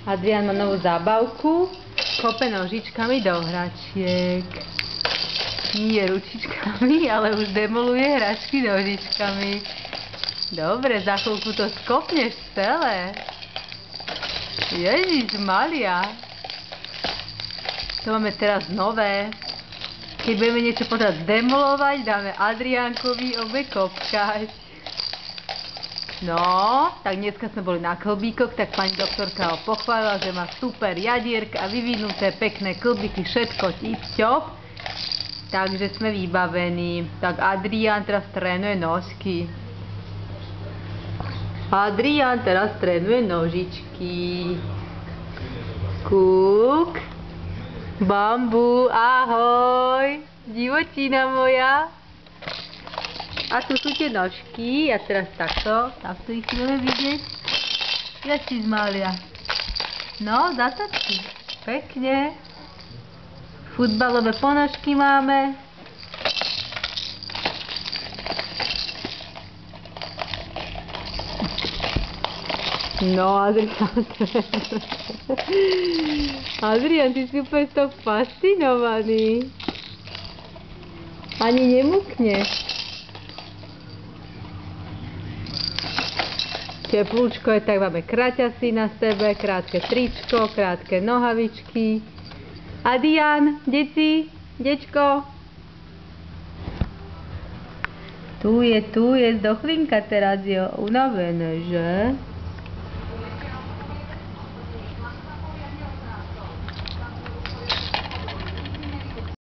Adrián má novú zábavku. Kope nožičkami do hračiek. Nie ručičkami, ale už demoluje hračky nožičkami. Dobre, za chvíľku to skopneš celé. Ježišmaria. To máme teraz nové. Keď budeme niečo potrebovať demolovať, dáme Adriánkovi obe kopkať. No, tak dneska sme boli na klbíkoch, tak pani doktorka ho pochválila, že má super jadierka a vyvinuté pekné klbíky, všetko tip-top. Takže sme vybavení. Tak Adrián teraz trénuje nožky. Adrián teraz trénuje nožičky. Kúk. Bambu, ahoj. Divočina moja. A tu sú tie nožky, a teraz takto ich chceme vidieť. Ježišmaria. No, zatočí. Pekne. Futbalové ponožky máme. No, Adrián, ty si úplne z toho fascinovaný. Ani nemukne. Teplúčko je, tak máme kraťasy na sebe, krátke tričko, krátke nohavičky. Adrián, deti, dečko. Tu je zdochlinka teraz, jo, unavené, že?